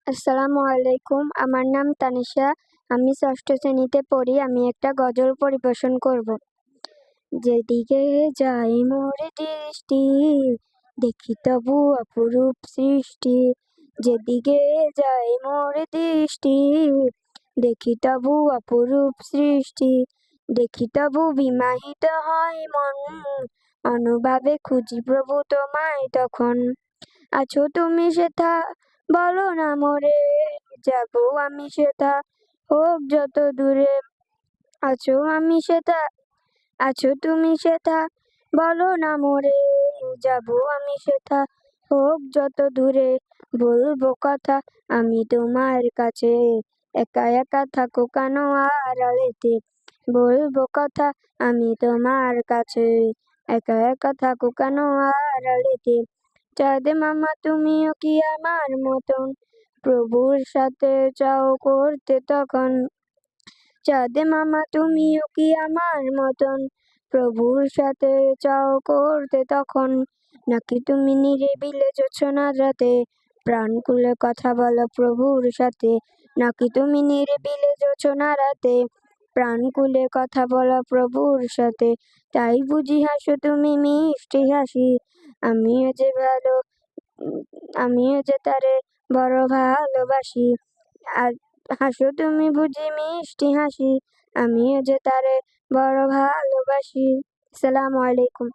আসসালামু আলাইকুম। আমার নাম তানিশা। আমি ষষ্ঠ শ্রেণীতে পড়ি। আমি একটা গজল পরিবেশন করব। যেদিকে যায় মোর দৃষ্টি, দেখি তবু অপরূপ সৃষ্টি। যেদিকে যায় মোর দৃষ্টি, দেখি তবু অপরূপ সৃষ্টি। দেখি তবু বিমাহিত হয় মন, অনুভাবে খুঁজি প্রভু তোমায় তখন। আছো তুমি সেথা, বলো না মোরে, যাবো আমি সেথা, হোক যত দূরে। আছো আমি সেথা, আছো তুমি সেথা, বলো না মোরে, যাবো আমি সেথা, হোক যত দূরে। বলবো কথা আমি তোমার কাছে, একা একা থাকো কেন আড়ালেতে। বলবো কথা আমি তোমার কাছে, একা একা থাকো কেন আড়ালেতে। চাঁদ মামা তুমিও কি আমার মতন, প্রভুর সাথে চাও করতে তখন। চাঁদ মামা তুমিও কি আমার মতন, প্রভুর সাথে চাও করতে তখন। নাকি তুমি নিরিবিলে জোছনার রাতে, প্রাণ খুলে কথা বলো প্রভুর সাথে। নাকি তুমি নিরিবিলে জোছনার রাতে, প্রাণ খুলে কথা বলো প্রভুর সাথে। তাই বুঝি হাসো তুমি মিষ্টি হাসি, আমিও যে ভালো, আমিও যে তারে বড় ভালোবাসি। আর হাসো তুমি বুঝি মিষ্টি হাসি, আমিও যে তারে বড় ভালোবাসি। আসসালামু আলাইকুম।